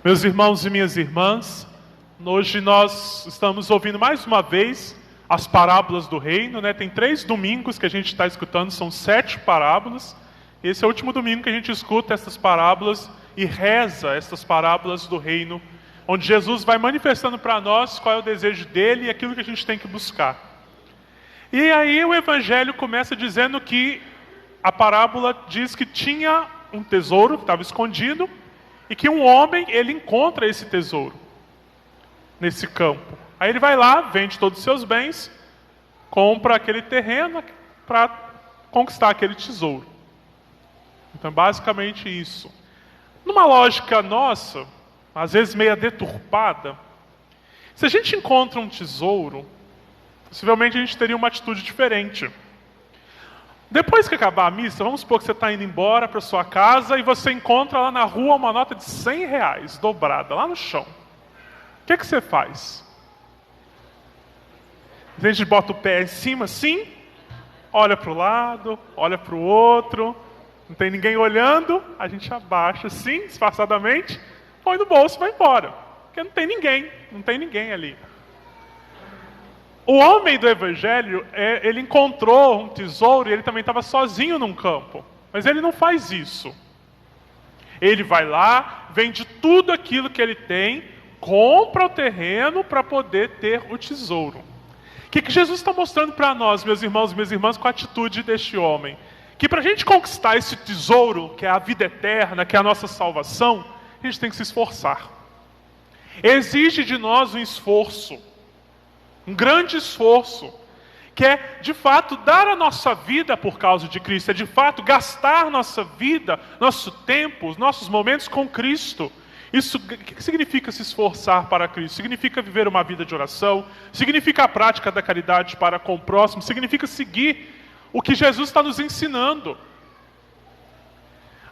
Meus irmãos e minhas irmãs, hoje nós estamos ouvindo mais uma vez as parábolas do reino, né? Tem 3 domingos que a gente está escutando, são 7 parábolas. Esse é o último domingo que a gente escuta essas parábolas e reza essas parábolas do reino, onde Jesus vai manifestando para nós qual é o desejo dele e aquilo que a gente tem que buscar. E aí o Evangelho começa dizendo que a parábola diz que tinha um tesouro que estava escondido, e que um homem, ele encontra esse tesouro nesse campo. Aí ele vai lá, vende todos os seus bens, compra aquele terreno para conquistar aquele tesouro. Então, basicamente isso. Numa lógica nossa, às vezes meio deturpada, se a gente encontra um tesouro, possivelmente a gente teria uma atitude diferente. Depois que acabar a missa, vamos supor que você está indo embora para sua casa e você encontra lá na rua uma nota de R$100 dobrada, lá no chão. O que você faz? A gente bota o pé em cima assim, olha para o lado, olha para o outro, não tem ninguém olhando, a gente abaixa assim, disfarçadamente, põe no bolso e vai embora. Porque não tem ninguém ali. O homem do Evangelho, ele encontrou um tesouro e ele também estava sozinho num campo. Mas ele não faz isso. Ele vai lá, vende tudo aquilo que ele tem, compra o terreno para poder ter o tesouro. O que Jesus está mostrando para nós, meus irmãos e minhas irmãs, com a atitude deste homem? Que para a gente conquistar esse tesouro, que é a vida eterna, que é a nossa salvação, a gente tem que se esforçar. Exige de nós um esforço. Um grande esforço, que é de fato dar a nossa vida por causa de Cristo, é de fato gastar nossa vida, nosso tempo, os nossos momentos com Cristo. Isso, o que significa se esforçar para Cristo? Significa viver uma vida de oração, significa a prática da caridade para com o próximo, significa seguir o que Jesus está nos ensinando.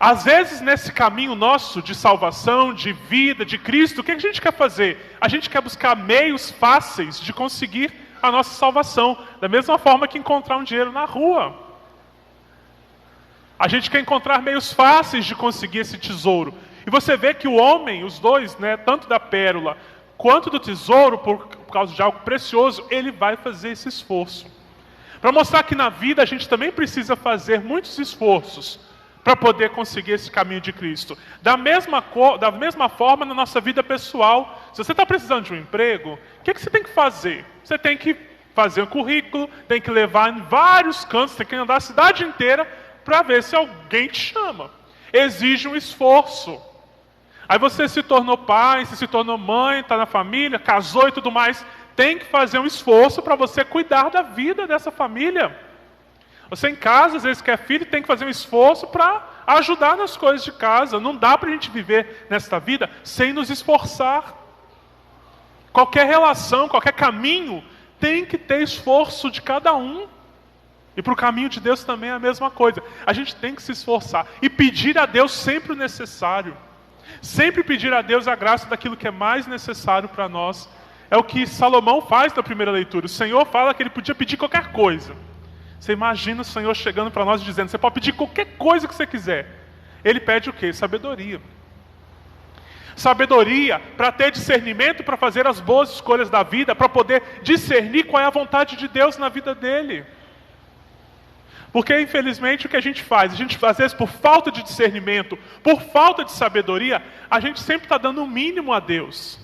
Às vezes, nesse caminho nosso de salvação, de vida, de Cristo, o que a gente quer fazer? A gente quer buscar meios fáceis de conseguir a nossa salvação, da mesma forma que encontrar um dinheiro na rua. A gente quer encontrar meios fáceis de conseguir esse tesouro. E você vê que o homem, os dois, né, tanto da pérola quanto do tesouro, por causa de algo precioso, ele vai fazer esse esforço. Para mostrar que na vida a gente também precisa fazer muitos esforços para poder conseguir esse caminho de Cristo. Da mesma forma na nossa vida pessoal. Se você está precisando de um emprego, o que você tem que fazer? Você tem que fazer um currículo, tem que levar em vários cantos, tem que andar a cidade inteira para ver se alguém te chama. Exige um esforço. Aí você se tornou pai, você se tornou mãe, está na família, casou e tudo mais. Tem que fazer um esforço para você cuidar da vida dessa família. Você em casa, às vezes que é filho, tem que fazer um esforço para ajudar nas coisas de casa. Não dá para a gente viver nesta vida sem nos esforçar. Qualquer relação, qualquer caminho, tem que ter esforço de cada um. E para o caminho de Deus também é a mesma coisa. A gente tem que se esforçar e pedir a Deus sempre o necessário. Sempre pedir a Deus a graça daquilo que é mais necessário para nós. É o que Salomão faz na primeira leitura. O Senhor fala que ele podia pedir qualquer coisa. Você imagina o Senhor chegando para nós e dizendo, você pode pedir qualquer coisa que você quiser. Ele pede o quê? Sabedoria. Sabedoria para ter discernimento, para fazer as boas escolhas da vida, para poder discernir qual é a vontade de Deus na vida dele. Porque, infelizmente, o que a gente faz? A gente, às vezes, por falta de discernimento, por falta de sabedoria, a gente sempre está dando o mínimo a Deus.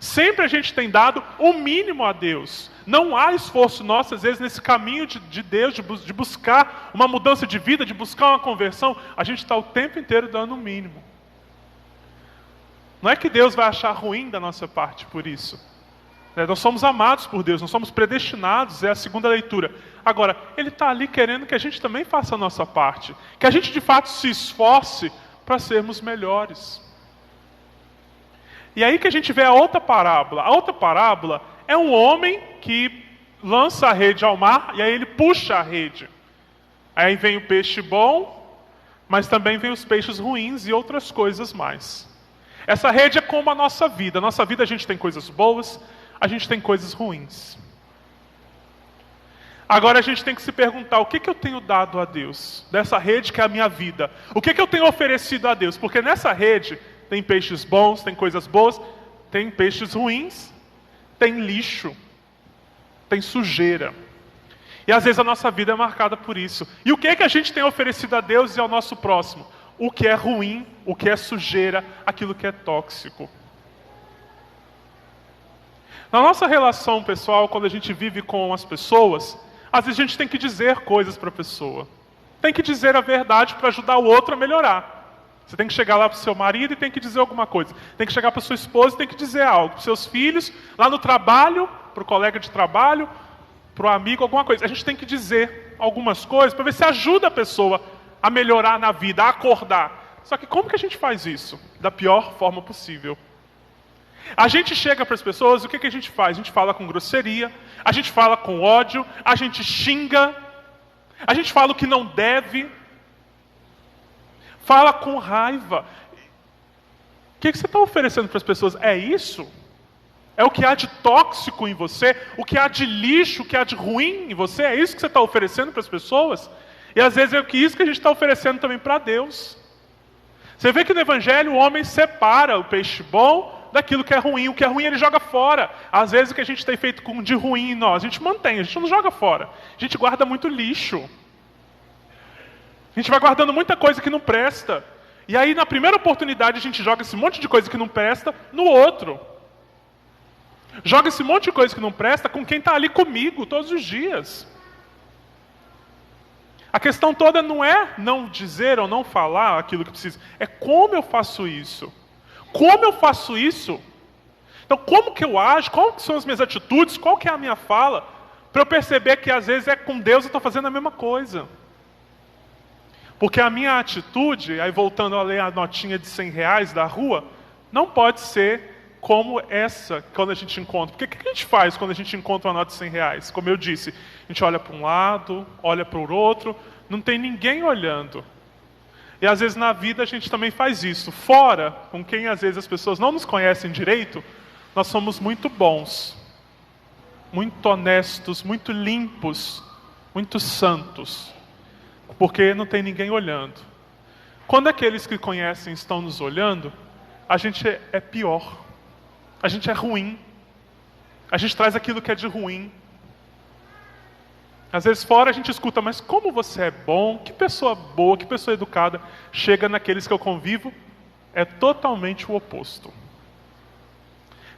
Sempre a gente tem dado o mínimo a Deus. Não há esforço nosso, às vezes, nesse caminho de Deus, de buscar uma mudança de vida, de buscar uma conversão. A gente está o tempo inteiro dando o mínimo. Não é que Deus vai achar ruim da nossa parte por isso. Nós somos amados por Deus, nós somos predestinados, é a segunda leitura. Agora, Ele está ali querendo que a gente também faça a nossa parte. Que a gente, de fato, se esforce para sermos melhores. E aí que a gente vê a outra parábola. A outra parábola é um homem que lança a rede ao mar e aí ele puxa a rede. Aí vem o peixe bom, mas também vem os peixes ruins e outras coisas mais. Essa rede é como a nossa vida. A nossa vida a gente tem coisas boas, a gente tem coisas ruins. Agora a gente tem que se perguntar, o que eu tenho dado a Deus? Dessa rede que é a minha vida. O que eu tenho oferecido a Deus? Porque nessa rede tem peixes bons, tem coisas boas, tem peixes ruins, tem lixo, tem sujeira. E às vezes a nossa vida é marcada por isso. E o que é que a gente tem oferecido a Deus e ao nosso próximo? O que é ruim, o que é sujeira, aquilo que é tóxico. Na nossa relação pessoal, quando a gente vive com as pessoas, às vezes a gente tem que dizer coisas para a pessoa. Tem que dizer a verdade para ajudar o outro a melhorar. Você tem que chegar lá para o seu marido e tem que dizer alguma coisa. Tem que chegar para sua esposa e tem que dizer algo. Para os seus filhos, lá no trabalho, para o colega de trabalho, para o amigo, alguma coisa. A gente tem que dizer algumas coisas para ver se ajuda a pessoa a melhorar na vida, a acordar. Só que como que a gente faz isso? Da pior forma possível. A gente chega para as pessoas, o que que a gente faz? A gente fala com grosseria, a gente fala com ódio, a gente xinga, a gente fala o que não deve, fala com raiva. O que você está oferecendo para as pessoas? É isso? É o que há de tóxico em você? O que há de lixo, o que há de ruim em você? É isso que você está oferecendo para as pessoas? E às vezes é isso que a gente está oferecendo também para Deus. Você vê que no Evangelho o homem separa o peixe bom daquilo que é ruim. O que é ruim ele joga fora. Às vezes o que a gente tem feito de ruim em nós, a gente mantém, a gente não joga fora. A gente guarda muito lixo. A gente vai guardando muita coisa que não presta. E aí na primeira oportunidade a gente joga esse monte de coisa que não presta no outro. Joga esse monte de coisa que não presta com quem está ali comigo todos os dias. A questão toda não é não dizer ou não falar aquilo que precisa. É como eu faço isso. Como eu faço isso? Então, como que eu ajo? Quais são as minhas atitudes? Qual que é a minha fala? Para eu perceber que às vezes é com Deus eu estou fazendo a mesma coisa. Porque a minha atitude, aí voltando a ler a notinha de R$100 da rua, não pode ser como essa quando a gente encontra. Porque o que a gente faz quando a gente encontra uma nota de R$100? Como eu disse, a gente olha para um lado, olha para o outro, não tem ninguém olhando. E às vezes na vida a gente também faz isso. Fora, com quem às vezes as pessoas não nos conhecem direito, nós somos muito bons, muito honestos, muito limpos, muito santos. Porque não tem ninguém olhando. Quando aqueles que conhecem estão nos olhando, a gente é pior. A gente é ruim. A gente traz aquilo que é de ruim. Às vezes fora a gente escuta, mas como você é bom, que pessoa boa, que pessoa educada. Chega naqueles que eu convivo, é totalmente o oposto.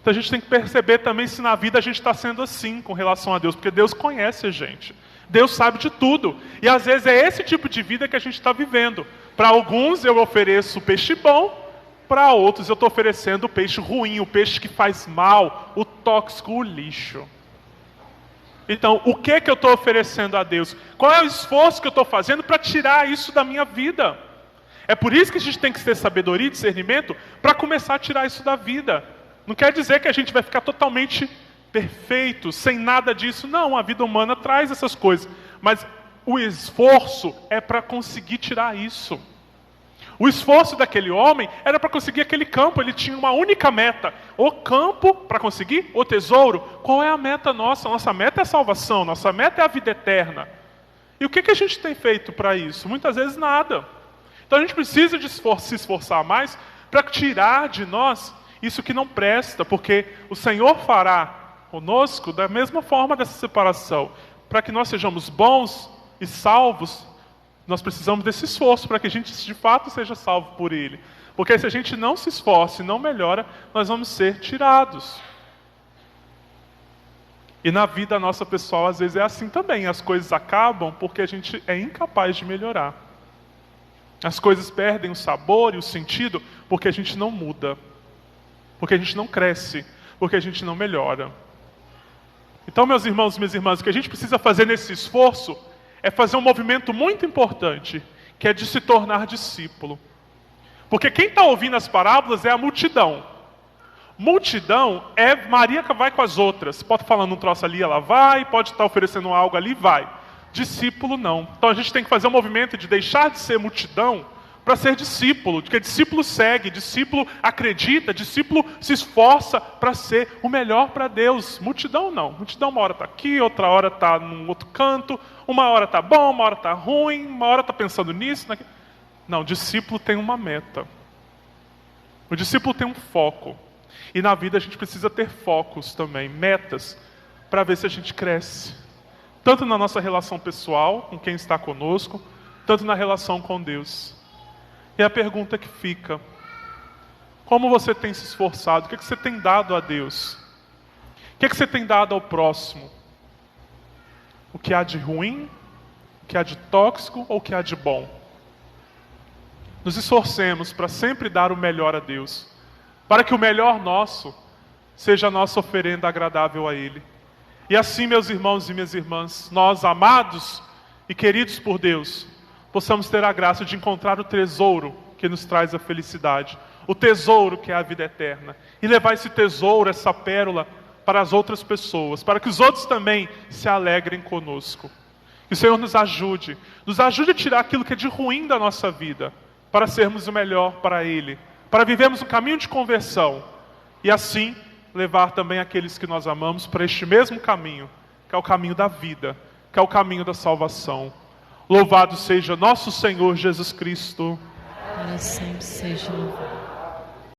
Então a gente tem que perceber também se na vida a gente está sendo assim com relação a Deus, porque Deus conhece a gente. Deus sabe de tudo. E às vezes é esse tipo de vida que a gente está vivendo. Para alguns eu ofereço o peixe bom, para outros eu estou oferecendo o peixe ruim, o peixe que faz mal, o tóxico, o lixo. Então, o que eu estou oferecendo a Deus? Qual é o esforço que eu estou fazendo para tirar isso da minha vida? É por isso que a gente tem que ter sabedoria e discernimento para começar a tirar isso da vida. Não quer dizer que a gente vai ficar totalmente perfeito, sem nada disso. Não, a vida humana traz essas coisas. Mas o esforço é para conseguir tirar isso. O esforço daquele homem era para conseguir aquele campo. Ele tinha uma única meta. O campo para conseguir o tesouro. Qual é a meta nossa? Nossa meta é a salvação. Nossa meta é a vida eterna. E o que a gente tem feito para isso? Muitas vezes nada. Então a gente precisa de se esforçar mais para tirar de nós isso que não presta. Porque o Senhor fará conosco da mesma forma dessa separação. Para que nós sejamos bons e salvos, nós precisamos desse esforço para que a gente de fato seja salvo por Ele. Porque se a gente não se esforça e não melhora, nós vamos ser tirados. E na vida nossa pessoal, às vezes é assim também. As coisas acabam porque a gente é incapaz de melhorar. As coisas perdem o sabor e o sentido porque a gente não muda. Porque a gente não cresce. Porque a gente não melhora. Então, meus irmãos e minhas irmãs, o que a gente precisa fazer nesse esforço é fazer um movimento muito importante, que é de se tornar discípulo. Porque quem está ouvindo as parábolas é a multidão. Multidão é Maria que vai com as outras. Pode estar falando um troço ali, ela vai. Pode estar oferecendo algo ali, vai. Discípulo não. Então a gente tem que fazer um movimento de deixar de ser multidão para ser discípulo. Porque discípulo segue, discípulo acredita, discípulo se esforça para ser o melhor para Deus. Multidão não. Multidão uma hora está aqui, outra hora está num outro canto. Uma hora está bom, uma hora está ruim, uma hora está pensando nisso. Naquilo. Não, discípulo tem uma meta. O discípulo tem um foco. E na vida a gente precisa ter focos também, metas, para ver se a gente cresce. Tanto na nossa relação pessoal, com quem está conosco, tanto na relação com Deus. E a pergunta que fica: como você tem se esforçado? O que você tem dado a Deus? O que você tem dado ao próximo? O que há de ruim? O que há de tóxico ou o que há de bom? Nos esforcemos para sempre dar o melhor a Deus, para que o melhor nosso seja a nossa oferenda agradável a Ele. E assim, meus irmãos e minhas irmãs, nós, amados e queridos por Deus, possamos ter a graça de encontrar o tesouro que nos traz a felicidade, o tesouro que é a vida eterna, e levar esse tesouro, essa pérola, para as outras pessoas, para que os outros também se alegrem conosco. Que o Senhor nos ajude a tirar aquilo que é de ruim da nossa vida, para sermos o melhor para Ele, para vivermos um caminho de conversão, e assim levar também aqueles que nós amamos para este mesmo caminho, que é o caminho da vida, que é o caminho da salvação. Louvado seja nosso Senhor Jesus Cristo. Para sempre seja louvado.